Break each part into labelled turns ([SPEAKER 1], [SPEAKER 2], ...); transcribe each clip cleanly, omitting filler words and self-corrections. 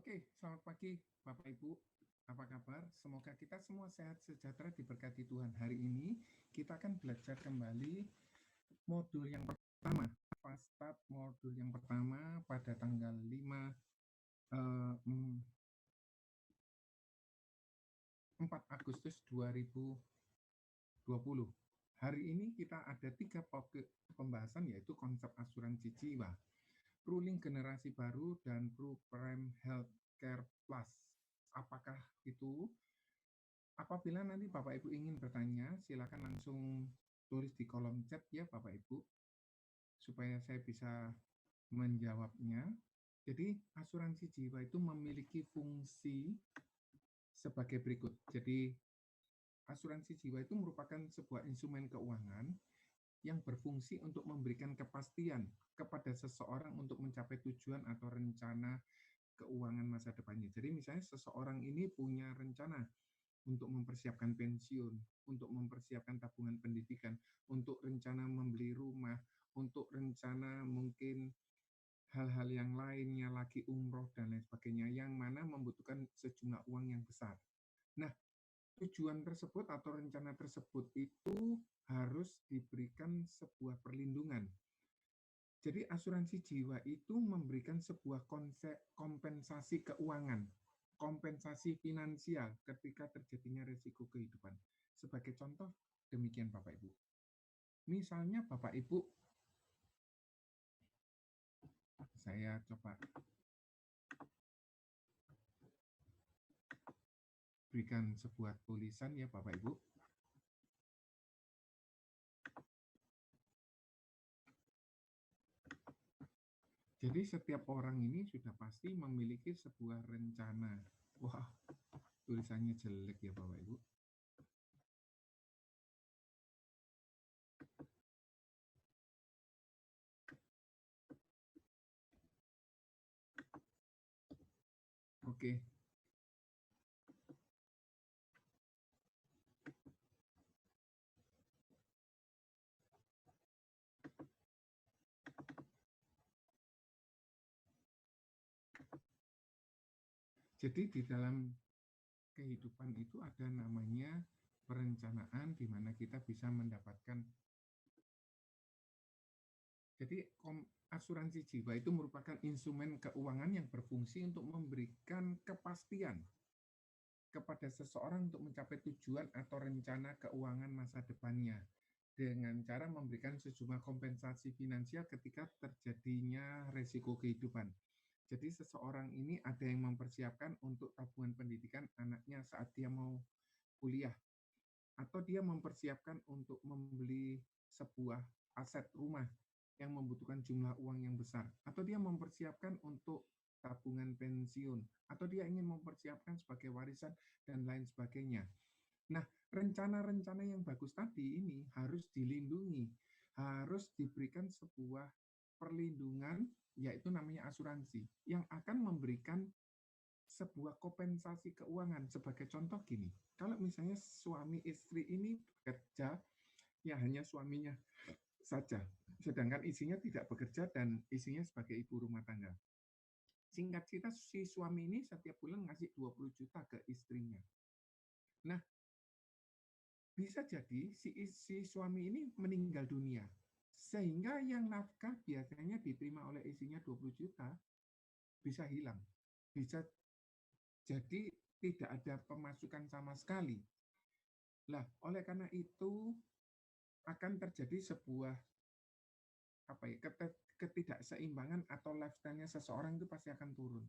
[SPEAKER 1] Oke, selamat pagi Bapak Ibu. Apa kabar? Semoga kita semua sehat sejahtera diberkati Tuhan. Hari ini kita akan belajar kembali modul yang pertama, Fast Start modul yang pertama pada tanggal 4 Agustus 2020. Hari ini kita ada 3 pembahasan, yaitu konsep asuransi jiwa, ruling generasi baru, dan Prime Healthcare Plus. Apakah itu? Apabila nanti Bapak Ibu ingin bertanya, silakan langsung tulis di kolom chat ya Bapak Ibu, supaya saya bisa menjawabnya. Jadi asuransi jiwa itu memiliki fungsi sebagai berikut. Jadi asuransi jiwa itu merupakan sebuah instrumen keuangan yang berfungsi untuk memberikan kepastian kepada seseorang untuk mencapai tujuan atau rencana keuangan masa depannya. Jadi misalnya seseorang ini punya rencana untuk mempersiapkan pensiun, untuk mempersiapkan tabungan pendidikan, untuk rencana membeli rumah, untuk rencana mungkin hal-hal yang lainnya lagi umroh dan lain sebagainya, yang mana membutuhkan sejumlah uang yang besar. Nah, tujuan tersebut atau rencana tersebut itu harus diberikan sebuah perlindungan. Jadi asuransi jiwa itu memberikan sebuah kompensasi keuangan, kompensasi finansial ketika terjadinya risiko kehidupan. Sebagai contoh, demikian Bapak Ibu. Misalnya Bapak Ibu, saya coba berikan sebuah tulisan ya Bapak Ibu. Jadi setiap orang ini sudah pasti memiliki sebuah rencana. Wah, tulisannya jelek ya Bapak Ibu. Oke. Jadi di dalam kehidupan itu ada namanya perencanaan, di mana kita bisa mendapatkan. Jadi asuransi jiwa itu merupakan instrumen keuangan yang berfungsi untuk memberikan kepastian kepada seseorang untuk mencapai tujuan atau rencana keuangan masa depannya dengan cara memberikan sejumlah kompensasi finansial ketika terjadinya resiko kehidupan. Jadi seseorang ini ada yang mempersiapkan untuk tabungan pendidikan anaknya saat dia mau kuliah, atau dia mempersiapkan untuk membeli sebuah aset rumah yang membutuhkan jumlah uang yang besar, atau dia mempersiapkan untuk tabungan pensiun, atau dia ingin mempersiapkan sebagai warisan dan lain sebagainya. Nah, rencana-rencana yang bagus tadi ini harus dilindungi, harus diberikan sebuah perlindungan, yaitu namanya asuransi, yang akan memberikan sebuah kompensasi keuangan. Sebagai contoh gini, kalau misalnya suami istri ini bekerja, ya hanya suaminya saja, sedangkan istrinya tidak bekerja dan istrinya sebagai ibu rumah tangga. Singkat cerita, si suami ini setiap bulan ngasih 20 juta ke istrinya. Nah, bisa jadi si suami ini meninggal dunia, sehingga yang nafkah biasanya diterima oleh istrinya 20 juta bisa hilang. Bisa jadi tidak ada pemasukan sama sekali. Lah, oleh karena itu akan terjadi sebuah ketidakseimbangan atau lifestyle-nya seseorang itu pasti akan turun.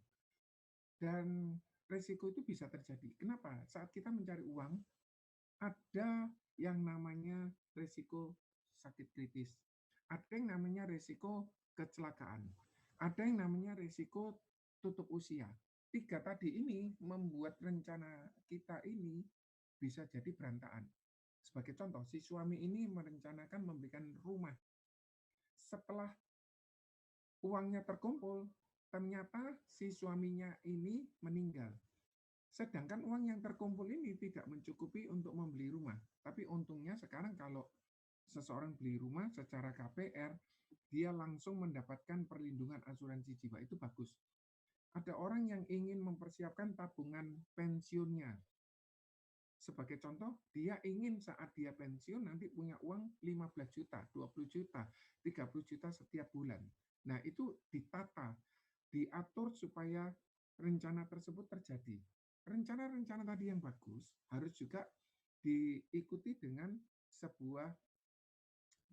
[SPEAKER 1] Dan resiko itu bisa terjadi. Kenapa? Saat kita mencari uang, ada yang namanya resiko sakit kritis. Ada yang namanya resiko kecelakaan. Ada yang namanya resiko tutup usia. 3 tadi ini membuat rencana kita ini bisa jadi berantakan. Sebagai contoh, si suami ini merencanakan memberikan rumah. Setelah uangnya terkumpul, ternyata si suaminya ini meninggal. Sedangkan uang yang terkumpul ini tidak mencukupi untuk membeli rumah. Tapi untungnya sekarang kalau seseorang beli rumah secara KPR, dia langsung mendapatkan perlindungan asuransi jiwa, itu bagus. Ada orang yang ingin mempersiapkan tabungan pensiunnya. Sebagai contoh, dia ingin saat dia pensiun nanti punya uang 15 juta, 20 juta, 30 juta setiap bulan. Nah, itu ditata, diatur supaya rencana tersebut terjadi. Rencana-rencana tadi yang bagus harus juga diikuti dengan sebuah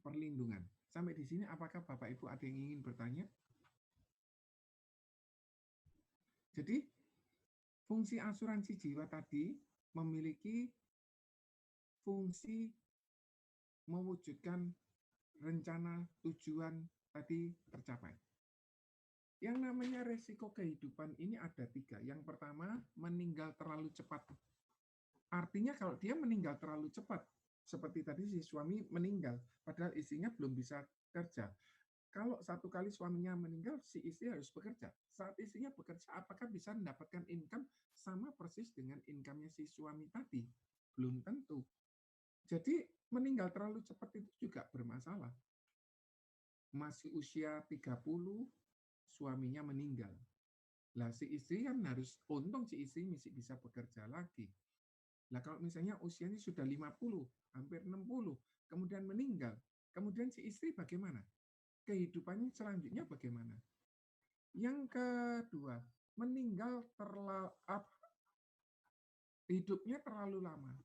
[SPEAKER 1] perlindungan. Sampai di sini apakah Bapak Ibu ada yang ingin bertanya? Jadi, fungsi asuransi jiwa tadi memiliki fungsi mewujudkan rencana tujuan tadi tercapai. Yang namanya resiko kehidupan ini ada 3. Yang pertama, meninggal terlalu cepat. Artinya kalau dia meninggal terlalu cepat, seperti tadi si suami meninggal, padahal istrinya belum bisa kerja. Kalau satu kali suaminya meninggal, si istri harus bekerja. Saat istrinya bekerja, apakah bisa mendapatkan income sama persis dengan income-nya si suami tadi? Belum tentu. Jadi meninggal terlalu cepat itu juga bermasalah. Masih usia 30, suaminya meninggal. Lah si istri kan harus, untung si istri masih bisa bekerja lagi. Lah kalau misalnya usianya sudah 50, hampir 60, kemudian meninggal, kemudian si istri bagaimana? Kehidupannya selanjutnya bagaimana? Yang kedua, meninggal hidupnya terlalu lama.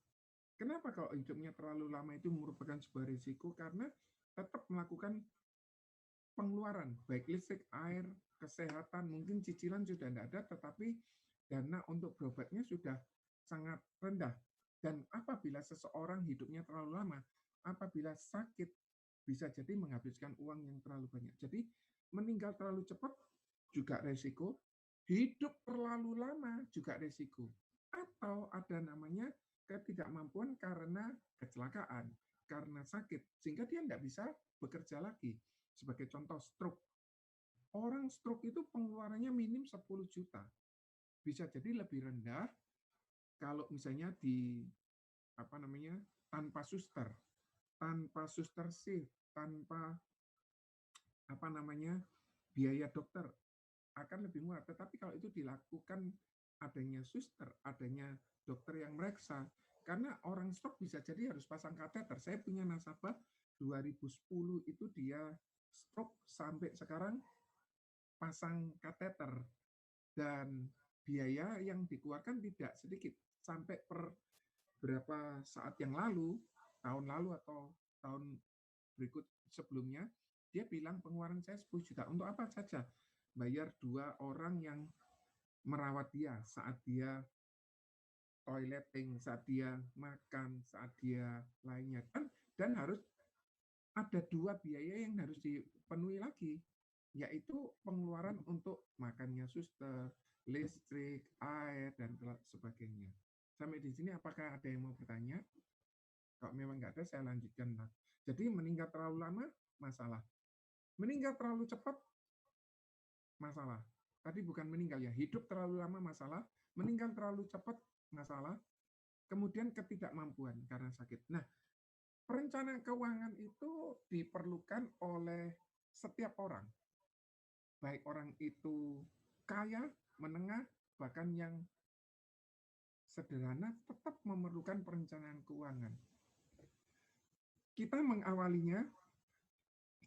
[SPEAKER 1] Kenapa kalau hidupnya terlalu lama itu merupakan sebuah risiko? Karena tetap melakukan pengeluaran, baik listrik, air, kesehatan, mungkin cicilan sudah tidak ada, tetapi dana untuk berobatnya sudah sangat rendah. Dan apabila seseorang hidupnya terlalu lama, apabila sakit, bisa jadi menghabiskan uang yang terlalu banyak. Jadi meninggal terlalu cepat juga resiko, hidup terlalu lama juga resiko. Atau ada namanya ketidakmampuan karena kecelakaan, karena sakit, sehingga dia tidak bisa bekerja lagi. Sebagai contoh stroke. Orang stroke itu pengeluarannya minim 10 juta. Bisa jadi lebih rendah kalau misalnya tanpa suster, tanpa suster shift, tanpa biaya dokter akan lebih murah. Tetapi kalau itu dilakukan adanya suster, adanya dokter yang mereksa, karena orang stroke bisa jadi harus pasang kateter. Saya punya nasabah 2010 itu dia stroke sampai sekarang pasang kateter dan biaya yang dikeluarkan tidak sedikit. Sampai per berapa saat yang lalu, tahun lalu atau tahun berikut sebelumnya, dia bilang pengeluaran saya 10 juta. Untuk apa saja? Bayar 2 orang yang merawat dia saat dia toileting, saat dia makan, saat dia lainnya. Dan harus ada 2 biaya yang harus dipenuhi lagi, yaitu pengeluaran untuk makannya suster, listrik, air, dan sebagainya. Sampai di sini apakah ada yang mau bertanya? Kalau memang nggak ada, saya lanjutkan. Jadi meninggal terlalu lama, masalah. Meninggal terlalu cepat, masalah. Tadi bukan meninggal ya, hidup terlalu lama masalah, meninggal terlalu cepat masalah, kemudian ketidakmampuan karena sakit. Nah, perencanaan keuangan itu diperlukan oleh setiap orang. Baik orang itu kaya, menengah, bahkan yang sederhana tetap memerlukan perencanaan keuangan. Kita mengawalinya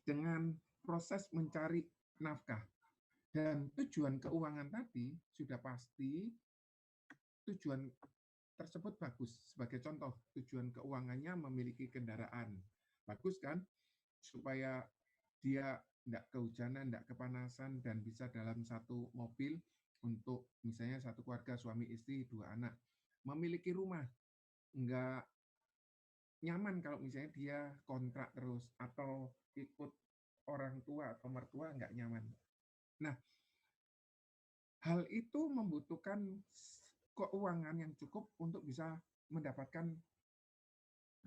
[SPEAKER 1] dengan proses mencari nafkah. Dan tujuan keuangan tadi sudah pasti tujuan tersebut bagus. Sebagai contoh, tujuan keuangannya memiliki kendaraan. Bagus kan? Supaya dia tidak kehujanan, tidak kepanasan, dan bisa dalam satu mobil untuk misalnya satu keluarga, suami, istri, 2 anak. Memiliki rumah, nggak nyaman kalau misalnya dia kontrak terus, atau ikut orang tua atau mertua nggak nyaman. Nah, hal itu membutuhkan keuangan yang cukup untuk bisa mendapatkan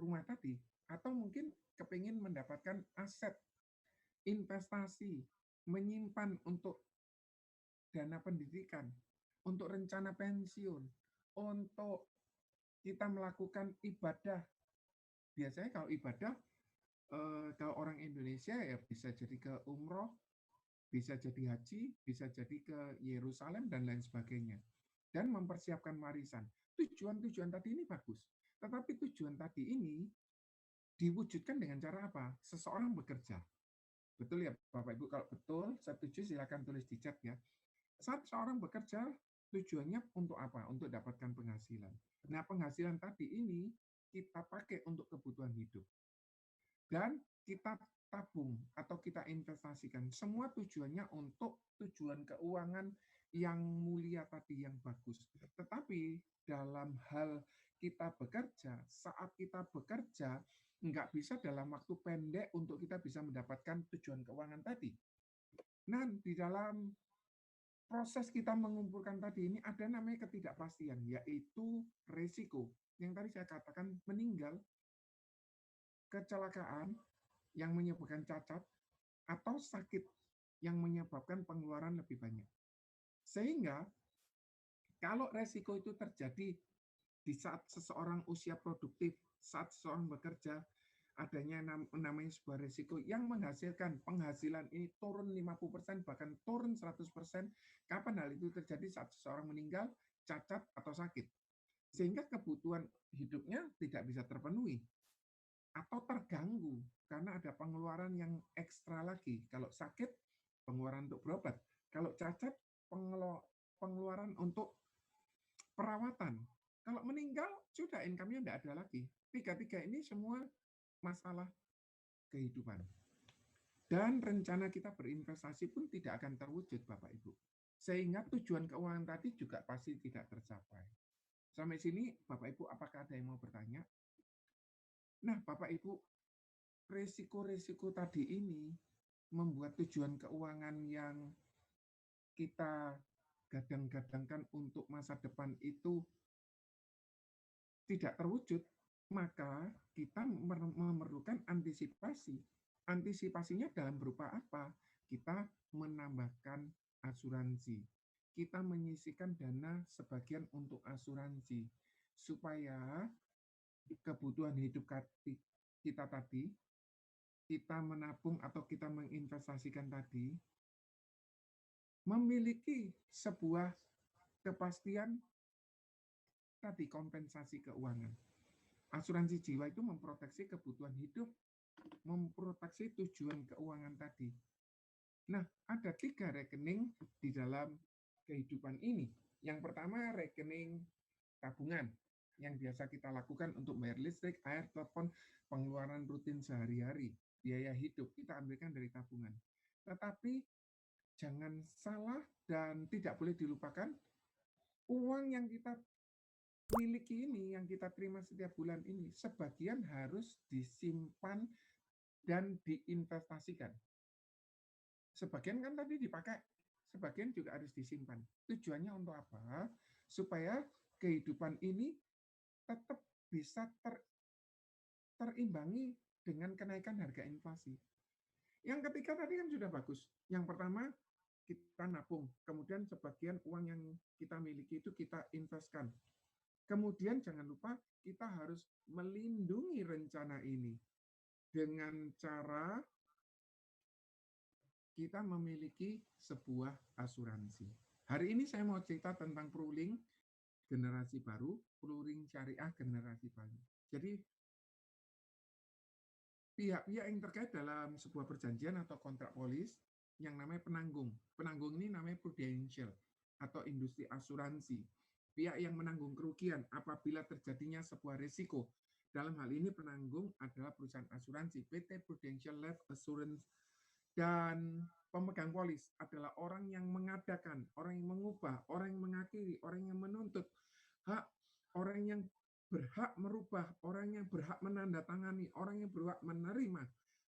[SPEAKER 1] rumah tadi, atau mungkin kepingin mendapatkan aset, investasi, menyimpan untuk dana pendidikan, untuk rencana pensiun, untuk kita melakukan ibadah. Biasanya kalau ibadah, kalau orang Indonesia ya bisa jadi ke umroh, bisa jadi haji, bisa jadi ke Yerusalem dan lain sebagainya. Dan mempersiapkan warisan. Tujuan-tujuan tadi ini bagus. Tetapi tujuan tadi ini diwujudkan dengan cara apa? Seseorang bekerja. Betul ya Bapak Ibu? Kalau betul, setuju silakan tulis di chat ya. Saat seorang bekerja, tujuannya untuk apa? Untuk dapatkan penghasilan. Nah, penghasilan tadi ini kita pakai untuk kebutuhan hidup. Dan kita tabung atau kita investasikan. Semua tujuannya untuk tujuan keuangan yang mulia tadi, yang bagus. Tetapi dalam hal kita bekerja, saat kita bekerja, nggak bisa dalam waktu pendek untuk kita bisa mendapatkan tujuan keuangan tadi. Nah, di dalam proses kita mengumpulkan tadi ini ada namanya ketidakpastian, yaitu resiko. Yang tadi saya katakan meninggal, kecelakaan, yang menyebabkan cacat, atau sakit yang menyebabkan pengeluaran lebih banyak. Sehingga kalau resiko itu terjadi di saat seseorang usia produktif, saat seseorang bekerja, adanya namanya sebuah resiko yang menghasilkan penghasilan ini turun 50%, bahkan turun 100%, kapan hal itu terjadi? Saat seseorang meninggal, cacat, atau sakit. Sehingga kebutuhan hidupnya tidak bisa terpenuhi atau terganggu karena ada pengeluaran yang ekstra lagi. Kalau sakit, pengeluaran untuk berobat. Kalau cacat, pengeluaran untuk perawatan. Kalau meninggal, sudah income-nya tidak ada lagi. Tiga-tiga ini semua masalah kehidupan. Dan rencana kita berinvestasi pun tidak akan terwujud, Bapak Ibu. Sehingga tujuan keuangan tadi juga pasti tidak tercapai. Sampai sini, Bapak Ibu, apakah ada yang mau bertanya? Nah, Bapak Ibu, resiko-resiko tadi ini membuat tujuan keuangan yang kita gadang-gadangkan untuk masa depan itu tidak terwujud, maka kita memerlukan antisipasi. Antisipasinya dalam berupa apa? Kita menambahkan asuransi. Kita menyisihkan dana sebagian untuk asuransi supaya kebutuhan hidup kita tadi, kita menabung atau kita menginvestasikan tadi, memiliki sebuah kepastian tadi, kompensasi keuangan. Asuransi jiwa itu memproteksi kebutuhan hidup, memproteksi tujuan keuangan tadi. Nah, ada 3 rekening di dalam kehidupan ini. Yang pertama, rekening tabungan yang biasa kita lakukan untuk bayar listrik, air, telepon, pengeluaran rutin sehari-hari, biaya hidup, kita ambilkan dari tabungan. Tetapi jangan salah dan tidak boleh dilupakan, uang yang kita miliki ini, yang kita terima setiap bulan ini, sebagian harus disimpan dan diinvestasikan. Sebagian kan tadi dipakai, sebagian juga harus disimpan. Tujuannya untuk apa? Supaya kehidupan ini tetap bisa terimbangi dengan kenaikan harga inflasi. Yang ketiga tadi kan sudah bagus. Yang pertama, kita nabung. Kemudian sebagian uang yang kita miliki itu kita investkan. Kemudian jangan lupa kita harus melindungi rencana ini dengan cara kita memiliki sebuah asuransi. Hari ini saya mau cerita tentang Pruling generasi baru, Pruling syariah generasi baru. Jadi pihak-pihak yang terkait dalam sebuah perjanjian atau kontrak polis yang namanya penanggung. Penanggung ini namanya prudential atau industri asuransi. Pihak yang menanggung kerugian apabila terjadinya sebuah risiko. Dalam hal ini penanggung adalah perusahaan asuransi, PT Prudential Life Assurance, dan pemegang polis adalah orang yang mengadakan, orang yang mengubah, orang yang mengakhiri, orang yang menuntut hak, orang yang berhak merubah, orang yang berhak menandatangani, orang yang berhak menerima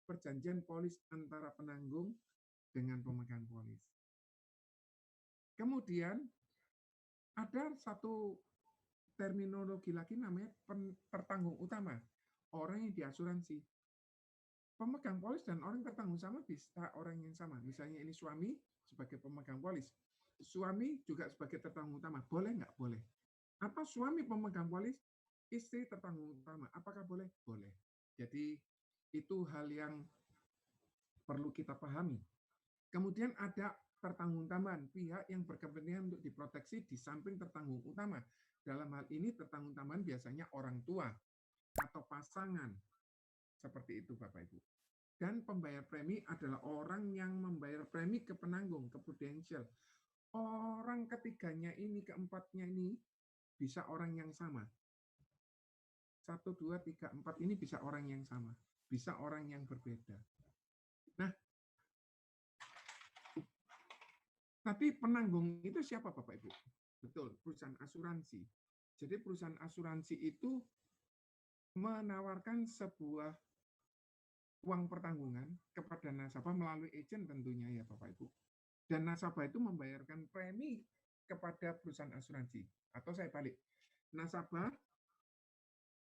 [SPEAKER 1] perjanjian polis antara penanggung dengan pemegang polis. Kemudian ada satu terminologi lagi namanya tertanggung utama, orang yang diasuransi. Pemegang polis dan orang tertanggung sama bisa orang yang sama. Misalnya ini suami sebagai pemegang polis, suami juga sebagai tertanggung utama. Boleh nggak? Boleh. Atau suami pemegang polis, istri tertanggung utama. Apakah boleh? Boleh. Jadi itu hal yang perlu kita pahami. Kemudian ada tertanggung tambahan, pihak yang berkepentingan untuk diproteksi di samping tertanggung utama. Dalam hal ini tertanggung tambahan biasanya orang tua atau pasangan. Seperti itu Bapak Ibu. Dan pembayar premi adalah orang yang membayar premi ke penanggung, ke prudential. Orang ketiganya ini, keempatnya ini bisa orang yang sama. 1, 2, 3, 4 ini bisa orang yang sama. Bisa orang yang berbeda. Nah, tapi penanggung itu siapa Bapak Ibu? Betul, perusahaan asuransi. Jadi perusahaan asuransi itu menawarkan sebuah uang pertanggungan kepada nasabah melalui agent tentunya ya Bapak Ibu. Dan nasabah itu membayarkan premi kepada perusahaan asuransi. Atau saya balik, nasabah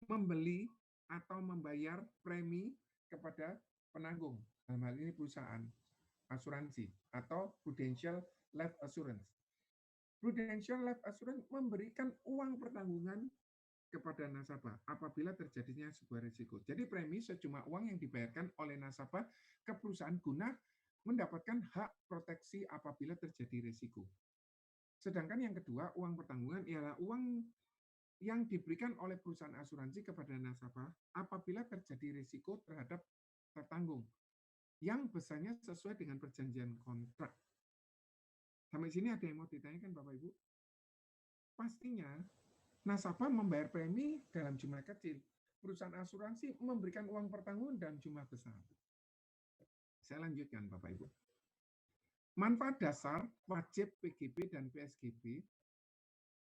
[SPEAKER 1] membeli atau membayar premi kepada penanggung. Dalam hal ini perusahaan asuransi atau Prudential Life Assurance. Prudential Life Assurance memberikan uang pertanggungan kepada nasabah apabila terjadinya sebuah risiko. Jadi premi sejumlah uang yang dibayarkan oleh nasabah ke perusahaan guna mendapatkan hak proteksi apabila terjadi risiko. Sedangkan yang kedua, uang pertanggungan ialah uang yang diberikan oleh perusahaan asuransi kepada nasabah apabila terjadi risiko terhadap tertanggung yang besarnya sesuai dengan perjanjian kontrak. Sampai sini ada yang mau ditanyakan Bapak Ibu? Pastinya nasabah membayar premi dalam jumlah kecil. Perusahaan asuransi memberikan uang pertanggungan dalam jumlah besar. Saya lanjutkan Bapak Ibu. Manfaat dasar, wajib PGB dan PSGB,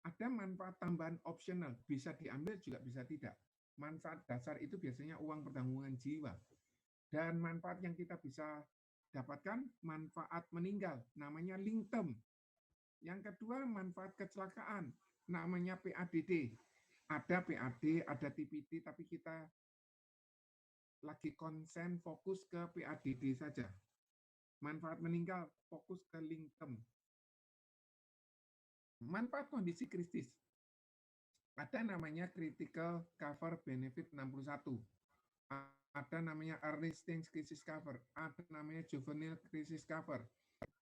[SPEAKER 1] ada manfaat tambahan opsional, bisa diambil juga bisa tidak. Manfaat dasar itu biasanya uang pertanggungan jiwa. Dan manfaat yang kita bisa dapatkan, manfaat meninggal, namanya link term. Yang kedua, manfaat kecelakaan, namanya PADD. Ada PAD, ada TPD, tapi kita lagi konsen fokus ke PADD saja. Manfaat meninggal, fokus ke link term. Manfaat kondisi kritis. Ada namanya Critical Cover Benefit 61. Ada namanya Early Stage Crisis Cover. Ada namanya Juvenile Crisis Cover.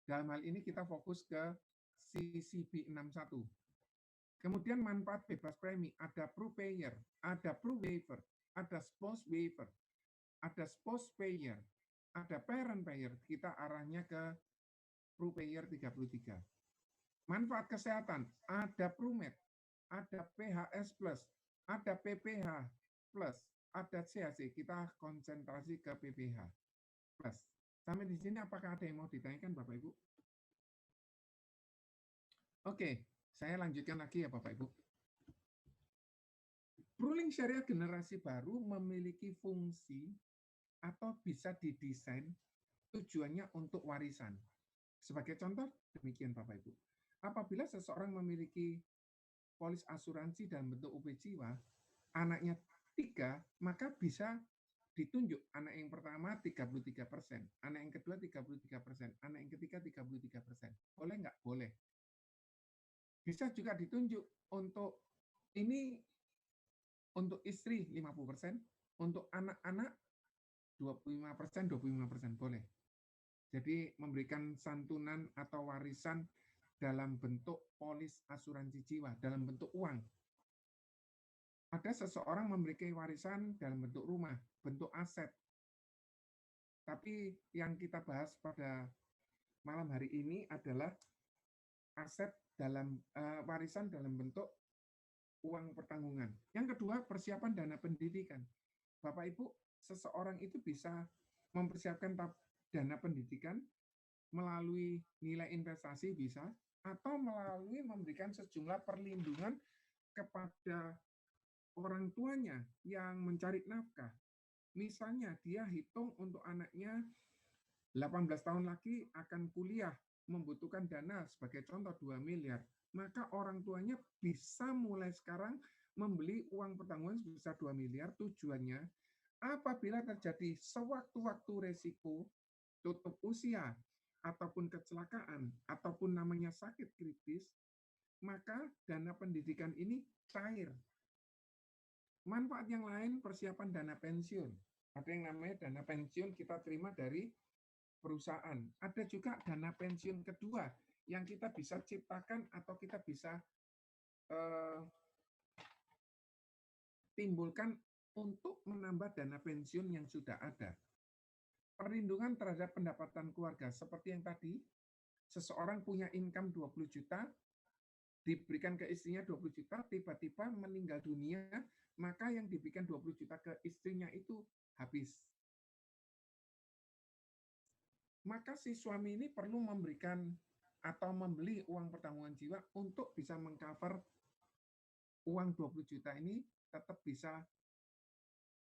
[SPEAKER 1] Dalam hal ini kita fokus ke CCB 61. Kemudian manfaat bebas premi, ada pro-payer, ada pro-waiver, ada spouse waiver, ada spouse payer, ada parent payer. Kita arahnya ke pro-payer 33. Manfaat kesehatan, ada PRUMED, ada PHS plus, ada PPH plus, ada CHC. Kita konsentrasi ke PPH plus. Sampai di sini apakah ada yang mau ditanyakan Bapak Ibu? Oke, saya lanjutkan lagi ya Bapak Ibu. Ruling syariah generasi baru memiliki fungsi atau bisa didesain tujuannya untuk warisan. Sebagai contoh, demikian Bapak Ibu. Apabila seseorang memiliki polis asuransi dalam bentuk UP Jiwa, anaknya 3, maka bisa ditunjuk anak yang pertama 33%, anak yang kedua 33%, anak yang ketiga 33%. Boleh nggak? Boleh. Bisa juga ditunjuk untuk ini untuk istri 50%, untuk anak-anak 25%, 25% boleh. Jadi memberikan santunan atau warisan dalam bentuk polis asuransi jiwa, dalam bentuk uang. Ada seseorang memiliki warisan dalam bentuk rumah, bentuk aset. Tapi yang kita bahas pada malam hari ini adalah aset dalam warisan dalam bentuk uang pertanggungan. Yang kedua, persiapan dana pendidikan. Bapak Ibu, seseorang itu bisa mempersiapkan dana pendidikan melalui nilai investasi bisa, atau melalui memberikan sejumlah perlindungan kepada orang tuanya yang mencari nafkah. Misalnya dia hitung untuk anaknya 18 tahun lagi akan kuliah, membutuhkan dana sebagai contoh 2 miliar. Maka orang tuanya bisa mulai sekarang membeli uang pertanggungan sebesar 2 miliar, tujuannya apabila terjadi sewaktu-waktu resiko, tutup usia, ataupun kecelakaan, ataupun namanya sakit kritis, maka dana pendidikan ini cair. Manfaat yang lain, persiapan dana pensiun. Ada yang namanya dana pensiun kita terima dari perusahaan. Ada juga dana pensiun kedua yang kita bisa ciptakan atau kita bisa timbulkan untuk menambah dana pensiun yang sudah ada. Perlindungan terhadap pendapatan keluarga seperti yang tadi, seseorang punya income 20 juta, diberikan ke istrinya 20 juta, tiba-tiba meninggal dunia, maka yang diberikan 20 juta ke istrinya itu habis. Maka si suami ini perlu memberikan atau membeli uang pertanggungan jiwa untuk bisa mengcover uang 20 juta ini tetap bisa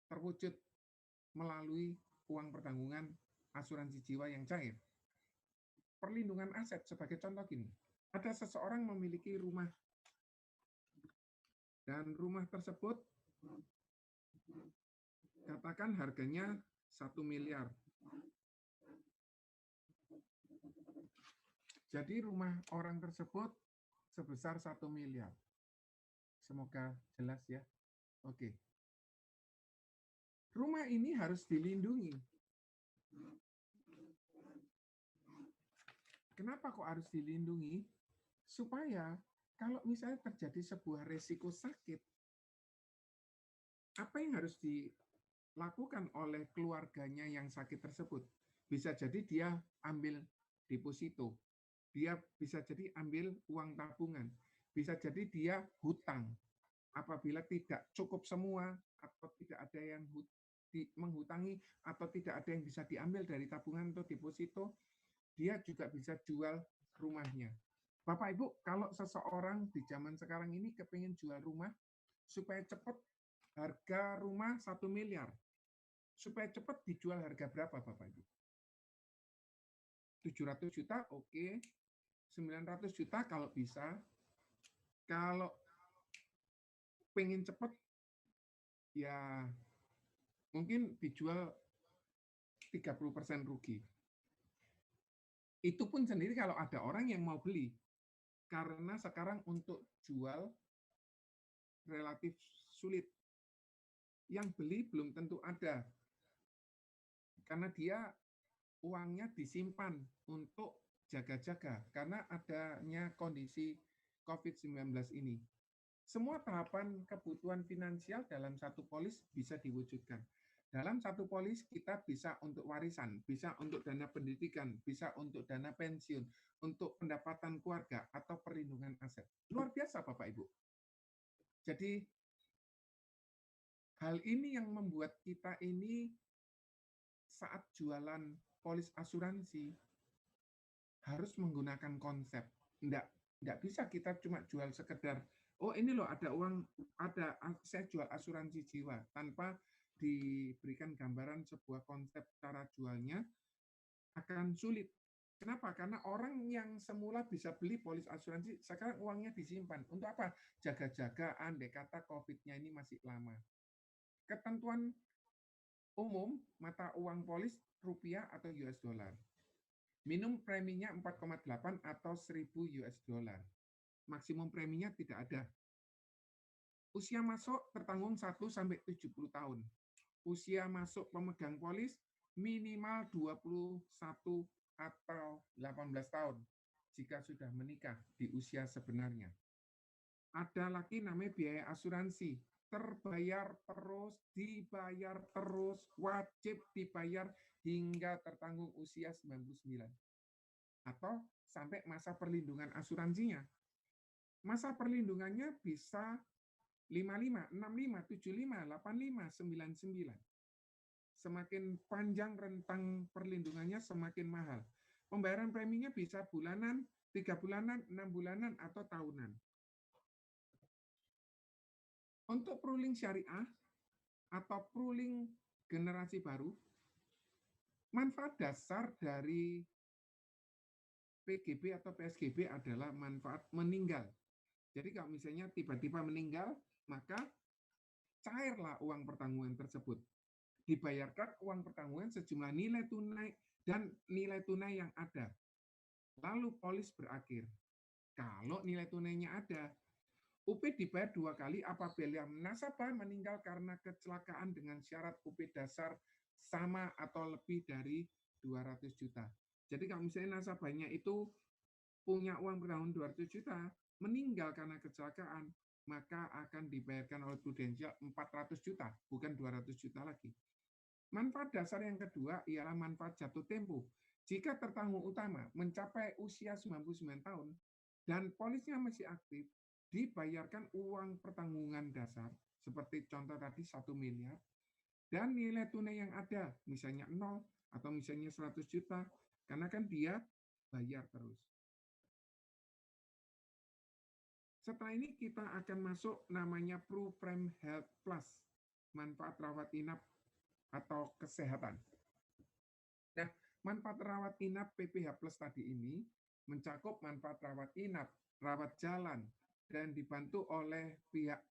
[SPEAKER 1] terwujud melalui uang pertanggungan asuransi jiwa yang cair. Perlindungan aset sebagai contoh gini, ada seseorang memiliki rumah dan rumah tersebut katakan harganya 1 miliar. Jadi rumah orang tersebut sebesar 1 miliar. Semoga jelas ya. Oke. Rumah ini harus dilindungi. Kenapa kok harus dilindungi? Supaya kalau misalnya terjadi sebuah resiko sakit, apa yang harus dilakukan oleh keluarganya yang sakit tersebut? Bisa jadi dia ambil deposito, dia bisa jadi ambil uang tabungan, bisa jadi dia hutang. Apabila tidak cukup semua atau tidak ada yang menghutangi atau tidak ada yang bisa diambil dari tabungan atau deposito, dia juga bisa jual rumahnya. Bapak Ibu, kalau seseorang di zaman sekarang ini kepingin jual rumah, supaya cepat harga rumah 1 miliar, supaya cepat dijual harga berapa Bapak Ibu? 700 juta, oke. 900 juta kalau bisa. Kalau pengen cepat, ya mungkin dijual 30% rugi. Itu pun sendiri kalau ada orang yang mau beli. Karena sekarang untuk jual relatif sulit. Yang beli belum tentu ada. Karena dia uangnya disimpan untuk jaga-jaga. Karena adanya kondisi COVID-19 ini. Semua tahapan kebutuhan finansial dalam satu polis bisa diwujudkan. Dalam satu polis kita bisa untuk warisan, bisa untuk dana pendidikan, bisa untuk dana pensiun, untuk pendapatan keluarga atau perlindungan aset. Luar biasa Bapak Ibu. Jadi hal ini yang membuat kita ini saat jualan polis asuransi harus menggunakan konsep. Enggak bisa kita cuma jual sekedar, oh ini loh ada uang, saya jual asuransi jiwa tanpa diberikan gambaran sebuah konsep cara jualnya akan sulit. Kenapa? Karena orang yang semula bisa beli polis asuransi, sekarang uangnya disimpan. Untuk apa? Jaga-jaga, andai kata COVID-nya ini masih lama. Ketentuan umum mata uang polis rupiah atau US dollar. Minimum preminya 4,8 atau 1000 US dollar. Maksimum preminya tidak ada. Usia masuk tertanggung 1 sampai 70 tahun. Usia masuk pemegang polis minimal 21 atau 18 tahun jika sudah menikah di usia sebenarnya. Ada lagi namanya biaya asuransi. Terbayar terus, dibayar terus, wajib dibayar hingga tertanggung usia 99. Atau sampai masa perlindungan asuransinya. Masa perlindungannya bisa 55, 65, 75, 85, 99. Semakin panjang rentang perlindungannya, semakin mahal. Pembayaran preminya bisa bulanan, 3 bulanan, 6 bulanan, atau tahunan. Untuk pruling syariah atau pruling generasi baru, manfaat dasar dari PGB atau PSGB adalah manfaat meninggal. Jadi kalau misalnya tiba-tiba meninggal, maka cairlah uang pertanggungan tersebut. Dibayarkan uang pertanggungan sejumlah nilai tunai dan nilai tunai yang ada. Lalu polis berakhir. Kalau nilai tunainya ada, UP dibayar 2 kali apabila nasabah meninggal karena kecelakaan dengan syarat UP dasar sama atau lebih dari 200 juta. Jadi kalau misalnya nasabahnya itu punya uang per tahun 200 juta, meninggal karena kecelakaan, maka akan dibayarkan oleh Prudential 400 juta, bukan 200 juta lagi. Manfaat dasar yang kedua ialah manfaat jatuh tempo. Jika tertanggung utama mencapai usia 99 tahun dan polisnya masih aktif, dibayarkan uang pertanggungan dasar, seperti contoh tadi 1 miliar, dan nilai tunai yang ada, misalnya 0 atau misalnya 100 juta, karena kan dia bayar terus. Setelah ini kita akan masuk namanya ProPrime Health Plus, manfaat rawat inap atau kesehatan. Nah, manfaat rawat inap PPH Plus tadi ini mencakup manfaat rawat inap, rawat jalan, dan dibantu oleh pihak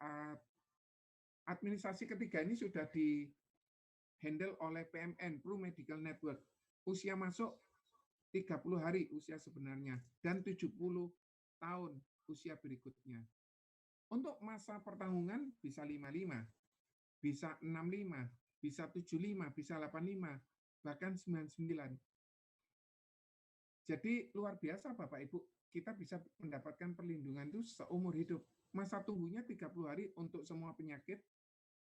[SPEAKER 1] administrasi ketiga ini sudah di-handle oleh PMN, Pro Medical Network. Usia masuk 30 hari usia sebenarnya, dan 70 tahun usia berikutnya. Untuk masa pertanggungan bisa 55, bisa 65, bisa 75, bisa 85, bahkan 99. Jadi luar biasa Bapak Ibu, kita bisa mendapatkan perlindungan itu seumur hidup. Masa tunggunya 30 hari untuk semua penyakit.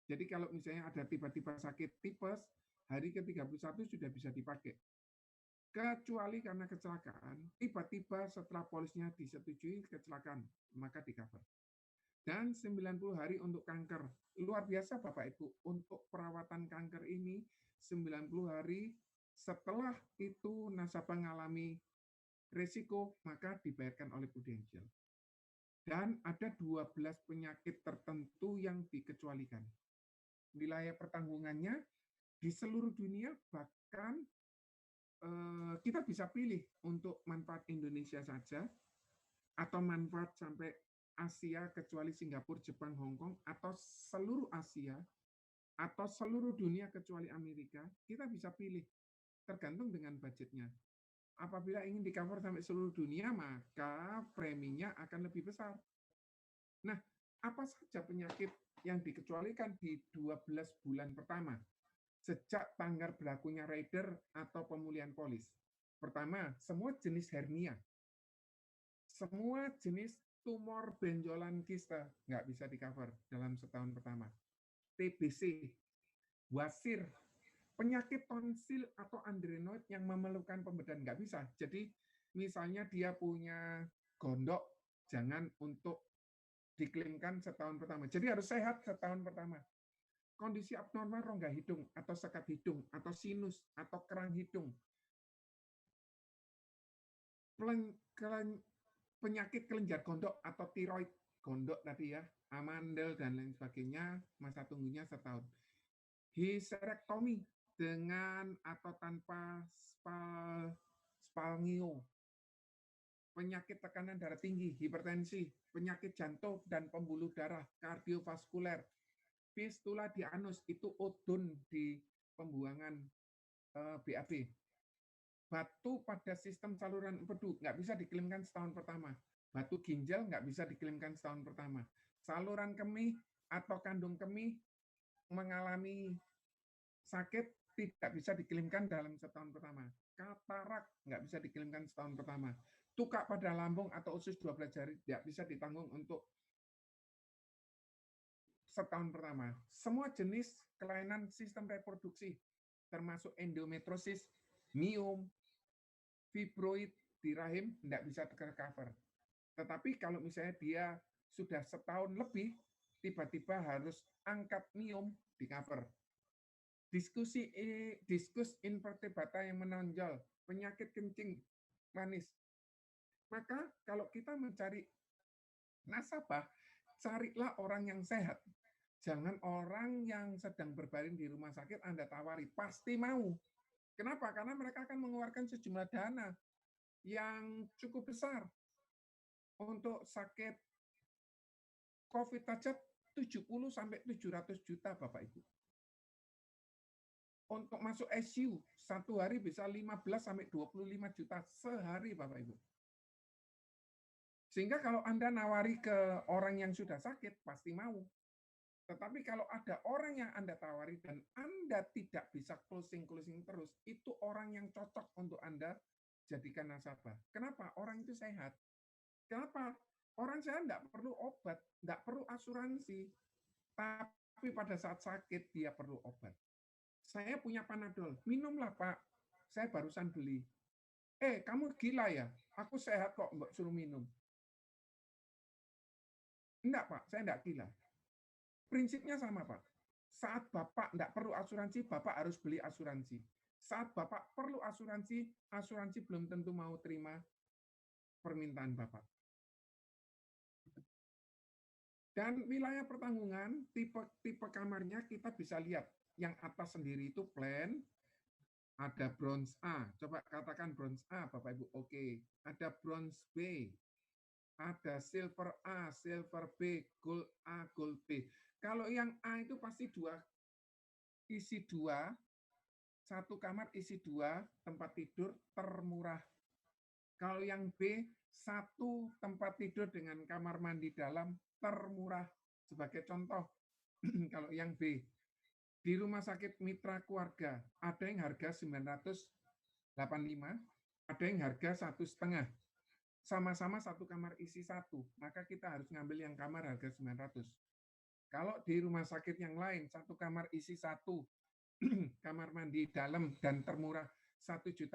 [SPEAKER 1] Jadi kalau misalnya ada tiba-tiba sakit tipes, hari ke-31 sudah bisa dipakai. Kecuali karena kecelakaan, tiba-tiba setelah polisnya disetujui kecelakaan, maka di-cover. Dan 90 hari untuk kanker. Luar biasa Bapak Ibu, untuk perawatan kanker ini 90 hari setelah itu nasabah mengalami risiko, maka dibayarkan oleh Prudential. Dan ada 12 penyakit tertentu yang dikecualikan. Wilayah pertanggungannya di seluruh dunia, bahkan kita bisa pilih untuk manfaat Indonesia saja, atau manfaat sampai Asia kecuali Singapura, Jepang, Hong Kong, atau seluruh Asia, atau seluruh dunia kecuali Amerika, kita bisa pilih, tergantung dengan budgetnya. Apabila ingin di-cover sampai seluruh dunia, maka preminya akan lebih besar. Nah, apa saja penyakit yang dikecualikan di 12 bulan pertama sejak tanggal berlakunya rider atau pemulihan polis? Pertama, semua jenis hernia, semua jenis tumor benjolan kista nggak bisa di-cover dalam setahun pertama. TBC, wasir, penyakit tonsil atau adenoid yang memerlukan pembedahan nggak bisa. Jadi misalnya dia punya gondok, jangan untuk diklaimkan setahun pertama. Jadi harus sehat setahun pertama. Kondisi abnormal rongga hidung atau sekat hidung atau sinus atau kerang hidung, penyakit kelenjar gondok atau tiroid gondok tadi ya, amandel dan lain sebagainya, masa tunggunya setahun. Histerektomi dengan atau tanpa spalngio, penyakit tekanan darah tinggi, hipertensi, penyakit jantung dan pembuluh darah, kardiovaskuler, fistula di anus, itu odon di pembuangan BAB. Batu pada sistem saluran empedu nggak bisa diklaimkan setahun pertama. Batu ginjal nggak bisa diklaimkan setahun pertama. Saluran kemih atau kandung kemih mengalami sakit tidak bisa diklaimkan dalam setahun pertama. Katarak nggak bisa diklaimkan setahun pertama. Tukak pada lambung atau usus 12 jari tidak bisa ditanggung untuk setahun pertama. Semua jenis kelainan sistem reproduksi, termasuk endometriosis, miom, fibroid di rahim, tidak bisa tercover. Tetapi kalau misalnya dia sudah setahun lebih, tiba-tiba harus angkat miom di cover. Diskus invertebrata yang menonjol, penyakit kencing manis. Maka kalau kita mencari nasabah, carilah orang yang sehat. Jangan orang yang sedang berbaring di rumah sakit Anda tawari, pasti mau. Kenapa? Karena mereka akan mengeluarkan sejumlah dana yang cukup besar. Untuk sakit COVID saja 70 sampai 700 juta Bapak Ibu. Untuk masuk ICU, satu hari bisa 15 sampai 25 juta sehari Bapak Ibu. Sehingga kalau Anda nawari ke orang yang sudah sakit, pasti mau. Tetapi kalau ada orang yang Anda tawari dan Anda tidak bisa closing terus, itu orang yang cocok untuk Anda jadikan nasabah. Kenapa? Orang itu sehat. Kenapa? Orang sehat tidak perlu obat, tidak perlu asuransi. Tapi pada saat sakit dia perlu obat. Saya punya Panadol, minumlah Pak. Saya barusan beli. Kamu gila ya? Aku sehat kok, Mbak suruh minum. Enggak Pak, saya enggak gila. Prinsipnya sama Pak. Saat Bapak enggak perlu asuransi, Bapak harus beli asuransi. Saat Bapak perlu asuransi, asuransi belum tentu mau terima permintaan Bapak. Dan wilayah pertanggungan, tipe kamarnya kita bisa lihat. Yang atas sendiri itu plain, ada bronze A. Coba katakan bronze A, Bapak Ibu. Oke. Ada bronze B. Ada silver A, silver B, gold A, gold B. Kalau yang A itu pasti isi dua, satu kamar isi dua, tempat tidur termurah. Kalau yang B, satu tempat tidur dengan kamar mandi dalam termurah. Sebagai contoh, kalau yang B, di rumah sakit Mitra Keluarga, ada yang harga 985, ada yang harga 1,5. Sama-sama satu kamar isi satu, maka kita harus ngambil yang kamar harga 900. Kalau di rumah sakit yang lain, satu kamar isi satu, kamar mandi dalam dan termurah 1.500.000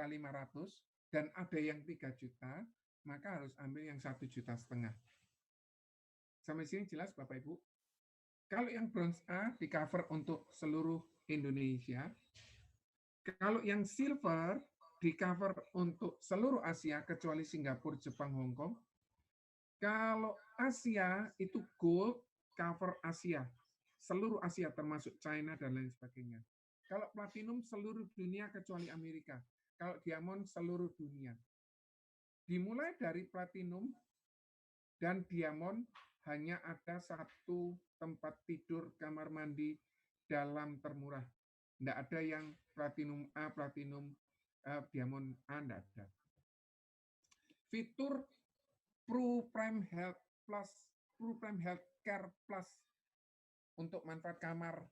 [SPEAKER 1] dan ada yang 3 juta, maka harus ambil yang 1,5 juta. Sampai sini jelas Bapak Ibu? Kalau yang bronze A di cover untuk seluruh Indonesia, kalau yang silver di cover untuk seluruh Asia kecuali Singapura, Jepang, Hong Kong. Kalau Asia itu gold cover Asia, seluruh Asia termasuk China dan lain sebagainya. Kalau platinum seluruh dunia kecuali Amerika. Kalau diamond seluruh dunia. Dimulai dari platinum dan diamond hanya ada satu tempat tidur kamar mandi dalam termurah. Tidak ada yang platinum A, platinum diamond A, tidak ada. Fitur ProPrime Health Plus, ProPrime Healthcare Plus untuk manfaat kamar,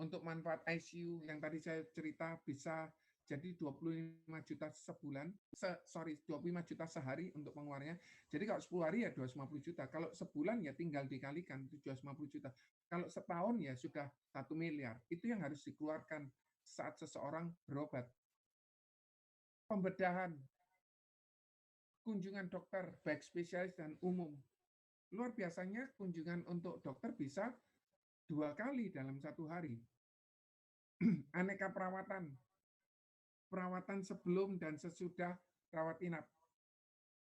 [SPEAKER 1] untuk manfaat ICU yang tadi saya cerita bisa jadi 25 juta sebulan, 25 juta sehari untuk pengeluarannya. Jadi kalau 10 hari ya 250 juta. Kalau sebulan ya tinggal dikalikan 250 juta. Kalau setahun ya sudah 1 miliar. Itu yang harus dikeluarkan saat seseorang berobat. Pembedahan, kunjungan dokter, baik spesialis dan umum. Luar biasanya kunjungan untuk dokter bisa 2 kali dalam 1 hari. Aneka perawatan, perawatan sebelum dan sesudah rawat inap.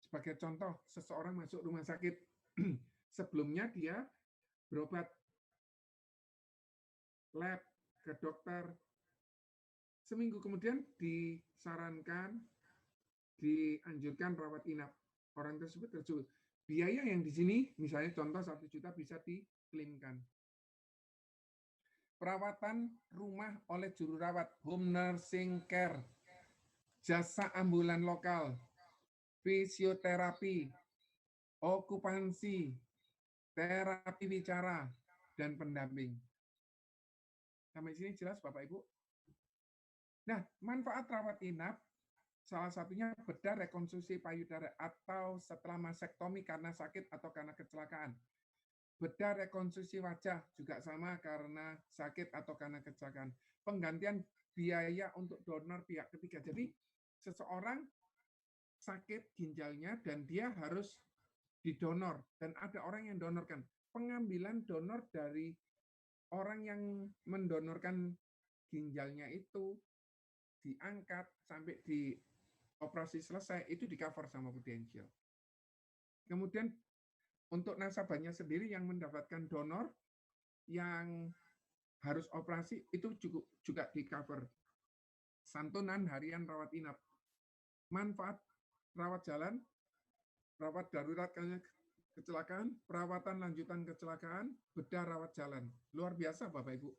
[SPEAKER 1] Sebagai contoh, seseorang masuk rumah sakit, sebelumnya dia berobat, lab, ke dokter. Seminggu kemudian disarankan, dianjurkan rawat inap. Orang tersebut biaya yang di sini, misalnya contoh 1 juta bisa diklaimkan. Perawatan rumah oleh juru rawat, home nursing care, jasa ambulan lokal, fisioterapi, okupansi, terapi bicara, dan pendamping. Sampai sini jelas Bapak Ibu? Nah, manfaat rawat inap salah satunya bedah rekonstruksi payudara atau setelah masektomi karena sakit atau karena kecelakaan. Bedah rekonstruksi wajah juga sama karena sakit atau karena kecelakaan. Penggantian biaya untuk donor pihak ketiga. Jadi seseorang sakit ginjalnya dan dia harus didonor dan ada orang yang donorkan. Pengambilan donor dari orang yang mendonorkan ginjalnya itu diangkat sampai di operasi selesai itu di cover sama Prudential. Kemudian untuk nasabahnya sendiri yang mendapatkan donor yang harus operasi itu juga di cover. Santunan harian rawat inap. Manfaat rawat jalan, rawat darurat karena kecelakaan, perawatan lanjutan kecelakaan, bedah rawat jalan. Luar biasa Bapak Ibu.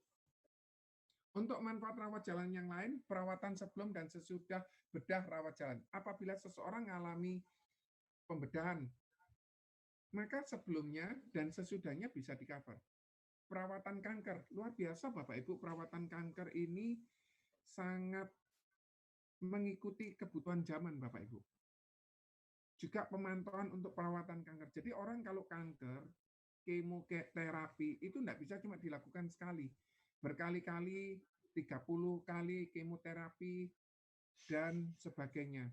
[SPEAKER 1] Untuk manfaat rawat jalan yang lain, perawatan sebelum dan sesudah bedah rawat jalan. Apabila seseorang mengalami pembedahan, maka sebelumnya dan sesudahnya bisa di-cover. Perawatan kanker, luar biasa Bapak Ibu, perawatan kanker ini sangat mengikuti kebutuhan zaman Bapak Ibu. Juga pemantauan untuk perawatan kanker. Jadi orang kalau kanker, kemoterapi itu tidak bisa cuma dilakukan sekali. Berkali-kali, 30 kali kemoterapi, dan sebagainya.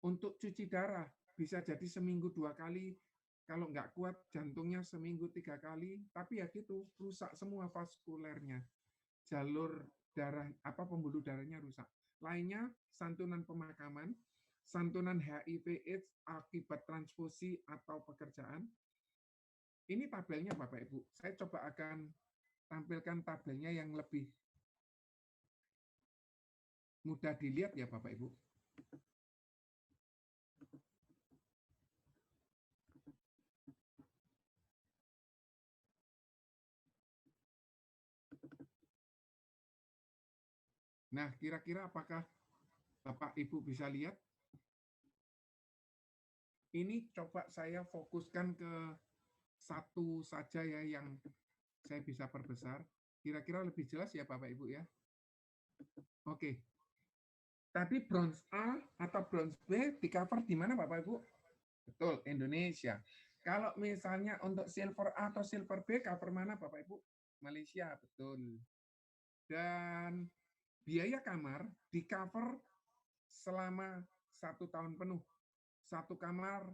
[SPEAKER 1] Untuk cuci darah, bisa jadi seminggu 2 kali, kalau nggak kuat jantungnya seminggu 3 kali, tapi ya gitu, rusak semua vaskulernya. Jalur darah, pembuluh darahnya rusak. Lainnya, santunan pemakaman, santunan HIV/AIDS akibat transfusi atau pekerjaan. Ini tabelnya Bapak Ibu. Saya coba akan tampilkan tabelnya yang lebih mudah dilihat ya Bapak Ibu. Nah, kira-kira apakah Bapak Ibu bisa lihat? Ini coba saya fokuskan ke satu saja ya yang saya bisa perbesar. Kira-kira lebih jelas ya Bapak Ibu ya. Oke. Tadi bronze A atau bronze B di cover di mana Bapak Ibu? Betul, Indonesia. Kalau misalnya untuk silver A atau silver B cover mana Bapak Ibu? Malaysia, betul. Dan biaya kamar di cover selama 1 tahun penuh. Satu kamar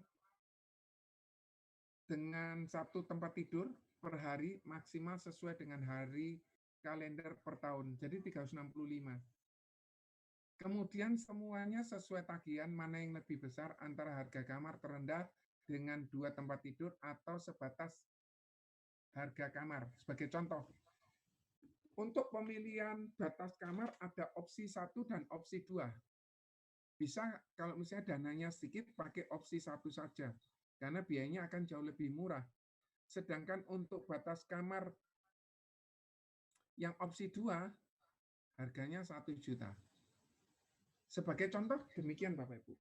[SPEAKER 1] dengan 1 tempat tidur per hari maksimal sesuai dengan hari kalender per tahun. Jadi 365. Kemudian semuanya sesuai tagihan mana yang lebih besar antara harga kamar terendah dengan 2 tempat tidur atau sebatas harga kamar. Sebagai contoh, untuk pemilihan batas kamar ada opsi 1 dan opsi 2. Bisa kalau misalnya dananya sedikit pakai opsi 1 saja, karena biayanya akan jauh lebih murah. Sedangkan untuk batas kamar yang opsi 2, harganya 1 juta. Sebagai contoh, demikian Bapak Ibu.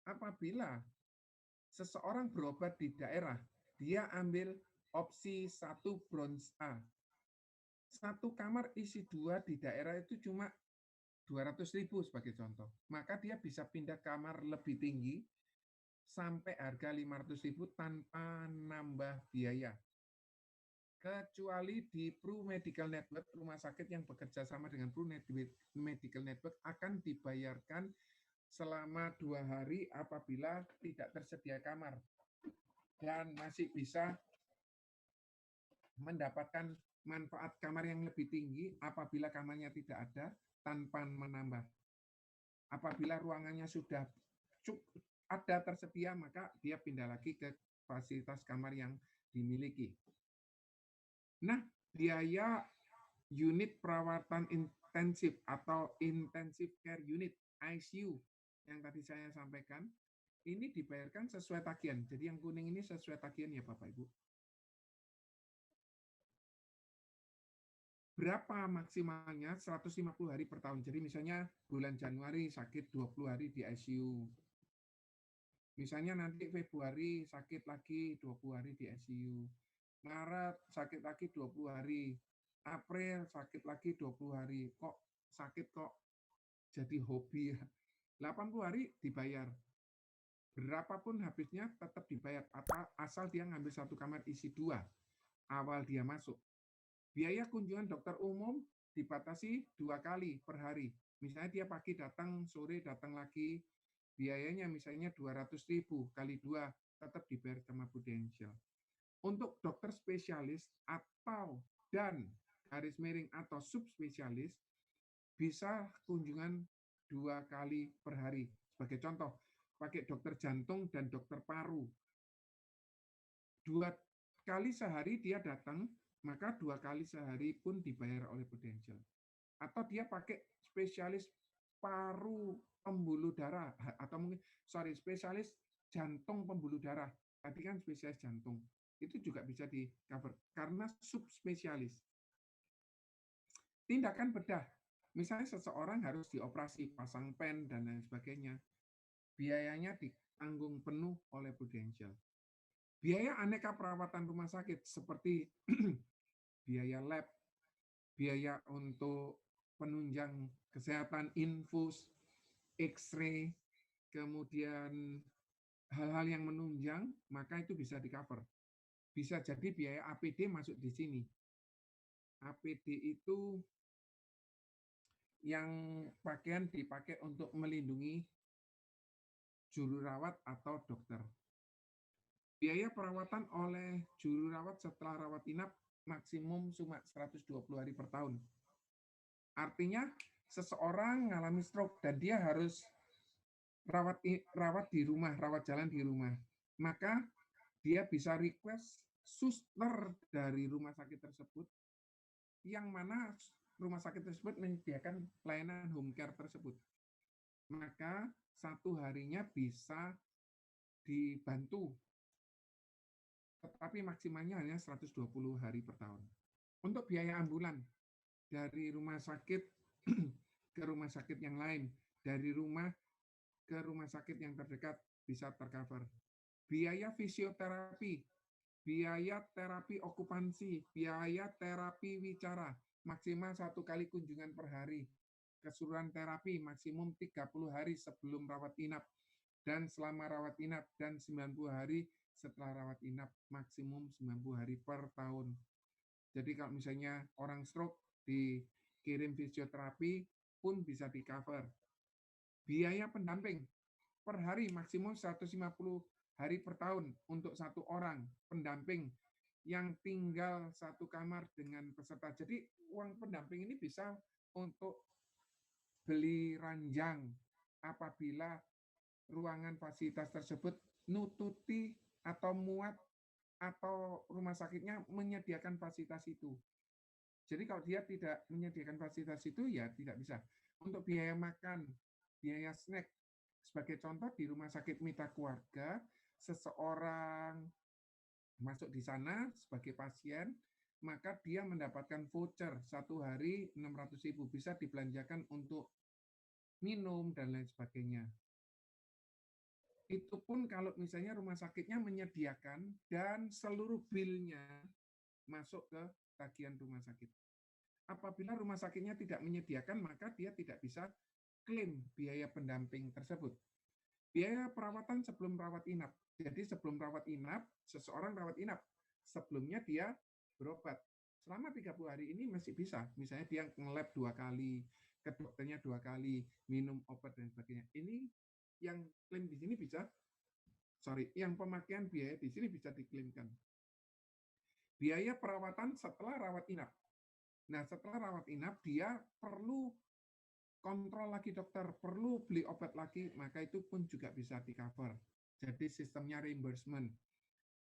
[SPEAKER 1] Apabila seseorang berobat di daerah, dia ambil opsi 1 bronze A. Satu kamar isi 2 di daerah itu cuma 200.000 sebagai contoh. Maka dia bisa pindah kamar lebih tinggi sampai harga 500.000 tanpa nambah biaya. Kecuali di Pru Medical Network, rumah sakit yang bekerja sama dengan Pru Medical Network akan dibayarkan selama 2 hari apabila tidak tersedia kamar. Dan masih bisa mendapatkan manfaat kamar yang lebih tinggi apabila kamarnya tidak ada tanpa menambah. Apabila ruangannya sudah ada tersedia, maka dia pindah lagi ke fasilitas kamar yang dimiliki. Nah, biaya unit perawatan intensif atau intensive care unit ICU yang tadi saya sampaikan, ini dibayarkan sesuai tagihan. Jadi yang kuning ini sesuai tagihan ya Bapak Ibu. Berapa maksimalnya? 150 hari per tahun. Jadi misalnya bulan Januari sakit 20 hari di ICU. Misalnya nanti Februari sakit lagi 20 hari di ICU. Maret sakit lagi 20 hari. April sakit lagi 20 hari. Kok sakit kok jadi hobi ya? 80 hari dibayar. Berapapun habisnya tetap dibayar. Asal dia ngambil satu kamar isi 2 awal dia masuk. Biaya kunjungan dokter umum dibatasi 2 kali per hari. Misalnya dia pagi datang, sore datang lagi, biayanya misalnya 200.000 kali 2 tetap dibayar sama Prudential. Untuk dokter spesialis atau dan garis miring atau subspesialis bisa kunjungan 2 kali per hari. Sebagai contoh, pakai dokter jantung dan dokter paru. 2 kali sehari dia datang, maka 2 kali sehari pun dibayar oleh Prudential. Atau dia pakai spesialis paru pembuluh darah, atau mungkin spesialis jantung pembuluh darah. Tadi kan spesialis jantung. Itu juga bisa di cover karena subspesialis. Tindakan bedah. Misalnya seseorang harus dioperasi, pasang pen dan lain sebagainya. Biayanya ditanggung penuh oleh Prudential. Biaya aneka perawatan rumah sakit seperti biaya lab, biaya untuk penunjang kesehatan, infus, X-ray, kemudian hal-hal yang menunjang, maka itu bisa di-cover. Bisa jadi biaya APD masuk di sini. APD itu yang pakaian dipakai untuk melindungi juru rawat atau dokter. Biaya perawatan oleh juru rawat setelah rawat inap maksimum cuma 120 hari per tahun. Artinya seseorang mengalami stroke dan dia harus rawat di rumah, rawat jalan di rumah. Maka dia bisa request suster dari rumah sakit tersebut, yang mana rumah sakit tersebut menyediakan pelayanan home care tersebut. Maka satu harinya bisa dibantu, tetapi maksimalnya hanya 120 hari per tahun. Untuk biaya ambulan, dari rumah sakit ke rumah sakit yang lain, dari rumah ke rumah sakit yang terdekat bisa tercover. Biaya fisioterapi, biaya terapi okupansi, biaya terapi wicara, maksimal 1 kali kunjungan per hari. Keseluruhan terapi maksimum 30 hari sebelum rawat inap dan selama rawat inap, dan 90 hari setelah rawat inap, maksimum 90 hari per tahun. Jadi kalau misalnya orang stroke dikirim fisioterapi pun bisa di-cover. Biaya pendamping per hari maksimum 150 hari per tahun untuk satu orang pendamping yang tinggal satu kamar dengan peserta. Jadi uang pendamping ini bisa untuk beli ranjang apabila ruangan fasilitas tersebut nututi atau muat atau rumah sakitnya menyediakan fasilitas itu. Jadi kalau dia tidak menyediakan fasilitas itu, ya tidak bisa. Untuk biaya makan, biaya snack, sebagai contoh di rumah sakit Mitra Keluarga, seseorang masuk di sana sebagai pasien, maka dia mendapatkan voucher 1 hari 600.000, bisa dibelanjakan untuk minum dan lain sebagainya. Itu pun kalau misalnya rumah sakitnya menyediakan dan seluruh bilnya masuk ke tagihan rumah sakit. Apabila rumah sakitnya tidak menyediakan, maka dia tidak bisa klaim biaya pendamping tersebut. Biaya perawatan sebelum rawat inap. Jadi sebelum rawat inap, seseorang rawat inap, sebelumnya dia berobat. Selama 30 hari ini masih bisa. Misalnya dia nge-lab 2 kali, ke dokternya 2 kali, minum obat dan sebagainya. Ini yang klaim di sini bisa, yang pemakaian biaya di sini bisa diklaimkan. Biaya perawatan setelah rawat inap. Nah, setelah rawat inap, dia perlu kontrol lagi dokter, perlu beli obat lagi, maka itu pun juga bisa di-cover. Jadi sistemnya reimbursement.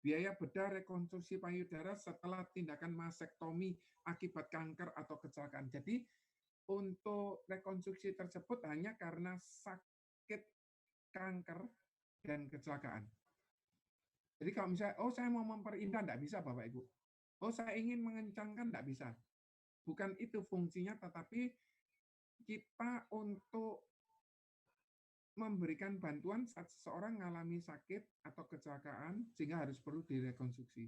[SPEAKER 1] Biaya bedah rekonstruksi payudara setelah tindakan masektomi akibat kanker atau kecelakaan. Jadi untuk rekonstruksi tersebut hanya karena sakit kanker dan kecelakaan. Jadi kalau misalnya, oh saya mau memperindah, tidak bisa Bapak Ibu. Oh saya ingin mengencangkan, tidak bisa. Bukan itu fungsinya, tetapi kita untuk memberikan bantuan saat seseorang mengalami sakit atau kecelakaan sehingga harus perlu direkonstruksi.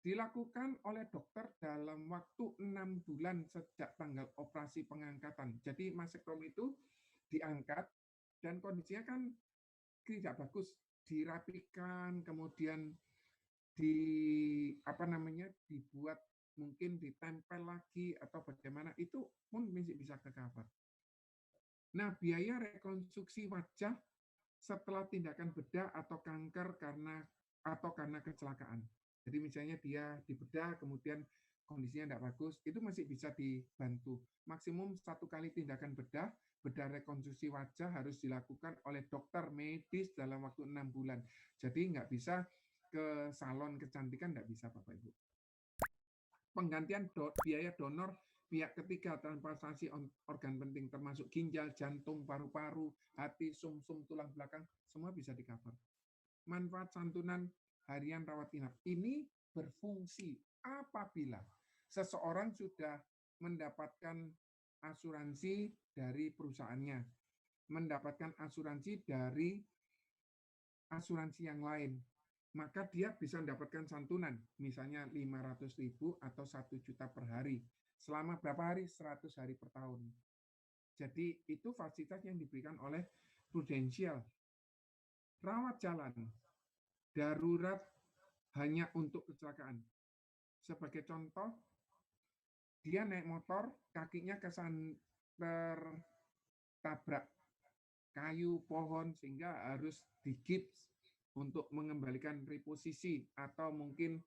[SPEAKER 1] Dilakukan oleh dokter dalam waktu 6 bulan sejak tanggal operasi pengangkatan. Jadi masektomi itu diangkat dan kondisinya kan tidak bagus, dirapikan, kemudian dibuat mungkin ditempel lagi atau bagaimana, itu pun bisa ke cover. Nah, biaya rekonstruksi wajah setelah tindakan bedah atau kanker karena kecelakaan. Jadi misalnya dia dibedah, kemudian kondisinya tidak bagus, itu masih bisa dibantu. Maksimum 1 kali tindakan bedah rekonstruksi wajah harus dilakukan oleh dokter medis dalam waktu 6 bulan. Jadi nggak bisa ke salon kecantikan, nggak bisa Bapak Ibu. Penggantian biaya donor pihak ketiga transplantasi organ penting termasuk ginjal, jantung, paru-paru, hati, sumsum, tulang belakang, semua bisa di-cover. Manfaat santunan harian rawat inap ini berfungsi apabila seseorang sudah mendapatkan asuransi dari perusahaannya, mendapatkan asuransi dari asuransi yang lain, maka dia bisa mendapatkan santunan, misalnya 500.000 atau 1 juta per hari. Selama berapa hari? 100 hari per tahun. Jadi itu fasilitas yang diberikan oleh Prudential. Rawat jalan, darurat hanya untuk kecelakaan. Sebagai contoh, dia naik motor, kakinya tertabrak kayu, pohon, sehingga harus digips untuk mengembalikan reposisi atau mungkin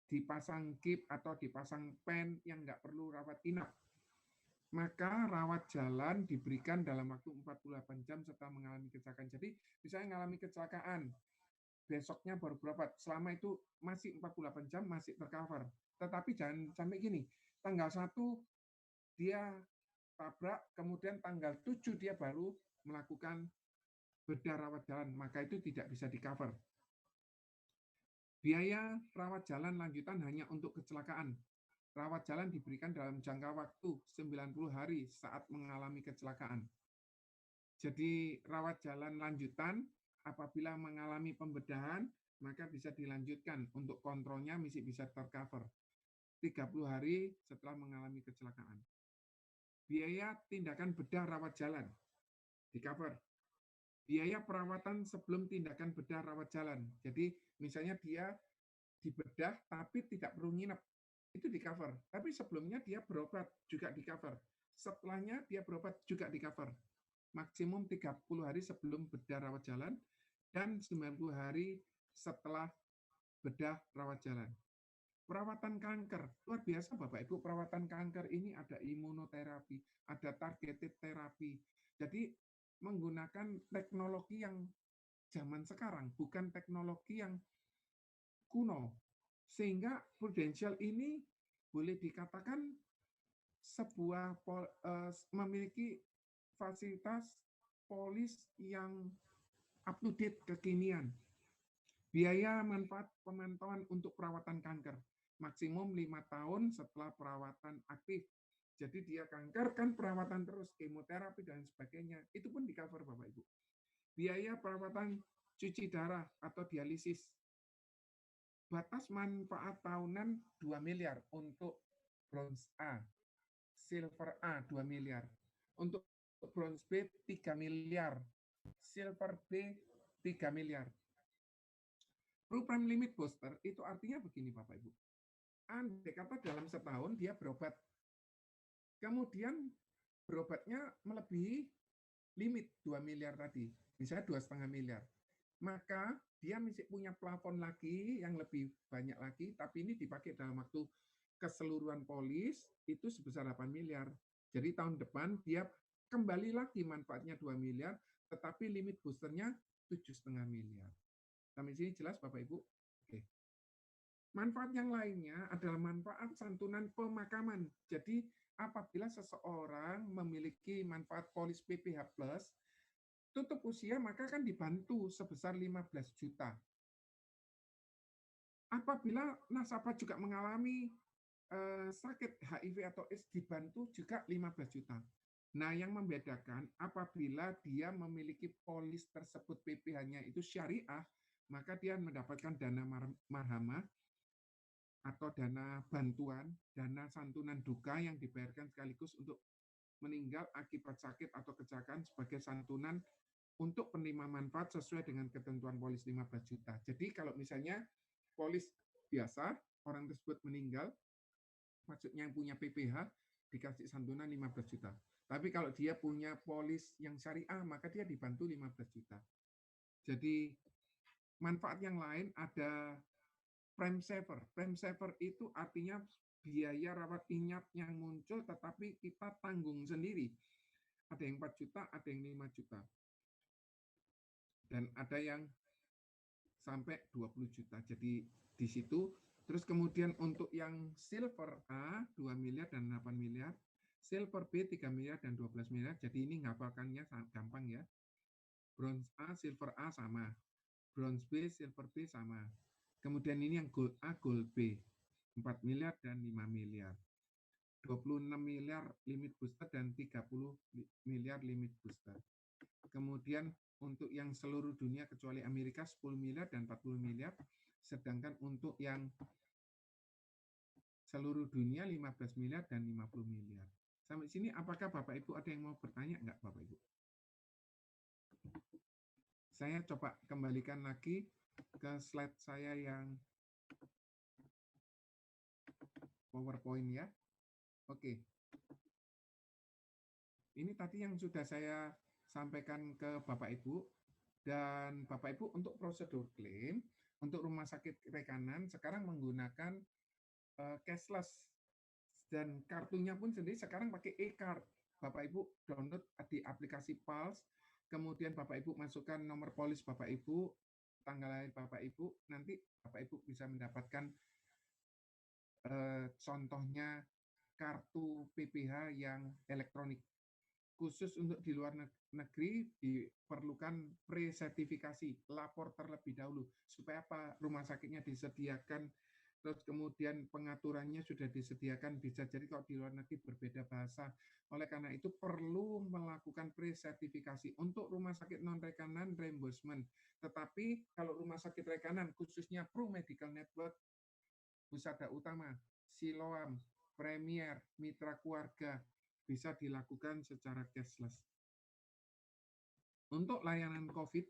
[SPEAKER 1] dipasang kip atau dipasang pen yang nggak perlu rawat inap. Maka rawat jalan diberikan dalam waktu 48 jam setelah mengalami kecelakaan. Jadi misalnya mengalami kecelakaan, besoknya baru berobat. Selama itu masih 48 jam masih tercover. Tetapi jangan sampai gini, tanggal 1 dia tabrak, kemudian tanggal 7 dia baru melakukan bedah rawat jalan, maka itu tidak bisa di-cover. Biaya rawat jalan lanjutan hanya untuk kecelakaan. Rawat jalan diberikan dalam jangka waktu 90 hari saat mengalami kecelakaan. Jadi rawat jalan lanjutan apabila mengalami pembedahan, maka bisa dilanjutkan untuk kontrolnya masih bisa tercover 30 hari setelah mengalami kecelakaan. Biaya tindakan bedah rawat jalan di-cover. Biaya perawatan sebelum tindakan bedah rawat jalan. Jadi misalnya dia dibedah tapi tidak perlu nginep, itu di-cover. Tapi sebelumnya dia berobat juga di-cover. Setelahnya dia berobat juga di-cover. Maksimum 30 hari sebelum bedah rawat jalan dan 90 hari setelah bedah rawat jalan. Perawatan kanker, luar biasa Bapak Ibu, perawatan kanker ini ada imunoterapi, ada targeted terapi. Jadi menggunakan teknologi yang zaman sekarang, bukan teknologi yang kuno. Sehingga Prudential ini boleh dikatakan sebuah memiliki fasilitas polis yang up to date, kekinian. Biaya manfaat pemantauan untuk perawatan kanker maksimum 5 tahun setelah perawatan aktif. Jadi dia kanker kan perawatan terus, kemoterapi dan sebagainya, itu pun di-cover Bapak Ibu. Biaya perawatan cuci darah atau dialisis. Batas manfaat tahunan 2 miliar untuk bronze A, silver A 2 miliar. Untuk bronze B 3 miliar, silver B 3 miliar. Prime limit booster itu artinya begini Bapak Ibu. Andai kata dalam setahun dia berobat, kemudian berobatnya melebihi limit 2 miliar tadi, misalnya 2,5 miliar, maka dia mesti punya plafon lagi yang lebih banyak lagi, tapi ini dipakai dalam waktu keseluruhan polis itu sebesar 8 miliar. Jadi tahun depan dia kembali lagi manfaatnya 2 miliar, tetapi limit boosternya 7,5 miliar. Sampai sini jelas Bapak Ibu? Oke. Manfaat yang lainnya adalah manfaat santunan pemakaman. Jadi apabila seseorang memiliki manfaat polis PPH+, tutup usia maka akan dibantu sebesar 15 juta. Apabila nasabah juga mengalami sakit HIV atau AIDS, dibantu juga 15 juta. Nah, yang membedakan apabila dia memiliki polis tersebut PPH-nya itu syariah, maka dia mendapatkan dana marhamah atau dana bantuan, dana santunan duka yang dibayarkan sekaligus untuk meninggal akibat sakit atau kecelakaan sebagai santunan untuk penerima manfaat sesuai dengan ketentuan polis 15 juta. Jadi kalau misalnya polis biasa, orang tersebut meninggal, maksudnya yang punya PPH, dikasih santunan 15 juta. Tapi kalau dia punya polis yang syariah, maka dia dibantu 15 juta. Jadi manfaat yang lain ada prime saver. Prime saver itu artinya biaya rawat inap yang muncul tetapi kita tanggung sendiri. Ada yang 4 juta, ada yang 5 juta. Dan ada yang sampai 20 juta. Jadi di situ, terus kemudian untuk yang silver A 2 miliar dan 8 miliar, silver B 3 miliar dan 12 miliar. Jadi ini ngapalkannya gampang ya. Bronze A, silver A sama. Bronze B, silver B sama. Kemudian ini yang gold A, gold B. 4 miliar dan 5 miliar. 26 miliar limit booster dan 30 miliar limit booster. Kemudian untuk yang seluruh dunia kecuali Amerika 10 miliar dan 40 miliar. Sedangkan untuk yang seluruh dunia 15 miliar dan 50 miliar. Sampai sini apakah Bapak Ibu ada yang mau bertanya enggak Bapak Ibu? Saya coba kembalikan lagi ke slide saya yang PowerPoint ya. Oke. Ini tadi yang sudah saya sampaikan ke Bapak Ibu. Dan Bapak Ibu untuk prosedur klaim, untuk rumah sakit rekanan sekarang menggunakan cashless. Dan kartunya pun sendiri sekarang pakai e-card. Bapak Ibu download di aplikasi Pulse, kemudian Bapak Ibu masukkan nomor polis Bapak Ibu, tanggal lahir Bapak Ibu, nanti Bapak Ibu bisa mendapatkan contohnya kartu PPH yang elektronik. Khusus untuk di luar negeri diperlukan pre-sertifikasi, lapor terlebih dahulu. Supaya apa? Rumah sakitnya disediakan, terus kemudian pengaturannya sudah disediakan, bisa jadi kalau di luar negeri berbeda bahasa. Oleh karena itu perlu melakukan pre-sertifikasi. Untuk rumah sakit non-rekanan, reimbursement. Tetapi kalau rumah sakit rekanan, khususnya Pro Medical Network, Husada Utama, Siloam, Premier, Mitra Keluarga, bisa dilakukan secara cashless. Untuk layanan COVID,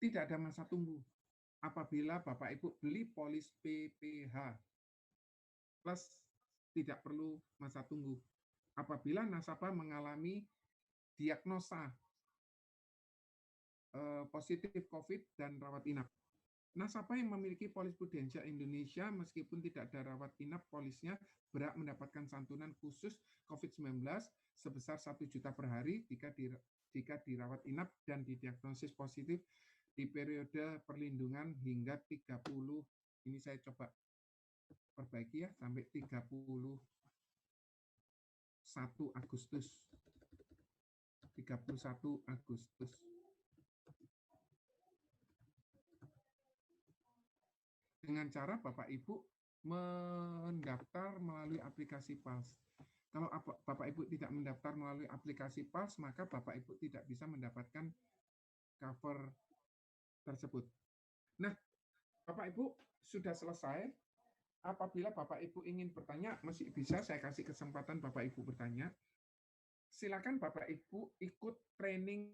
[SPEAKER 1] tidak ada masa tunggu. Apabila Bapak Ibu beli polis PPH, plus tidak perlu masa tunggu. Apabila nasabah mengalami diagnosa positif COVID dan rawat inap, nasabah yang memiliki polis Prudensial Indonesia meskipun tidak ada rawat inap, polisnya berhak mendapatkan santunan khusus COVID-19 sebesar 1 juta per hari jika dirawat inap dan didiagnosis positif di periode perlindungan hingga 30, ini saya coba perbaiki ya, sampai 31 Agustus. 31 Agustus. Dengan cara Bapak Ibu mendaftar melalui aplikasi Pulse. Kalau Bapak Ibu tidak mendaftar melalui aplikasi Pulse, maka Bapak Ibu tidak bisa mendapatkan cover tersebut. Nah, Bapak Ibu sudah selesai. Apabila Bapak Ibu ingin bertanya, masih bisa saya kasih kesempatan Bapak Ibu bertanya. Silakan Bapak Ibu ikut training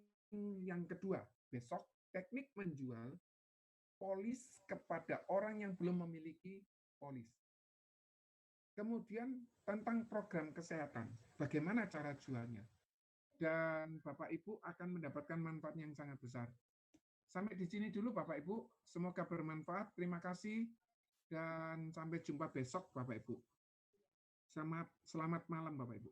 [SPEAKER 1] yang kedua besok, teknik menjual polis kepada orang yang belum memiliki polis. Kemudian tentang program kesehatan, bagaimana cara jualnya. Dan Bapak Ibu akan mendapatkan manfaat yang sangat besar. Sampai di sini dulu Bapak Ibu, semoga bermanfaat. Terima kasih dan sampai jumpa besok Bapak Ibu. Selamat malam Bapak Ibu.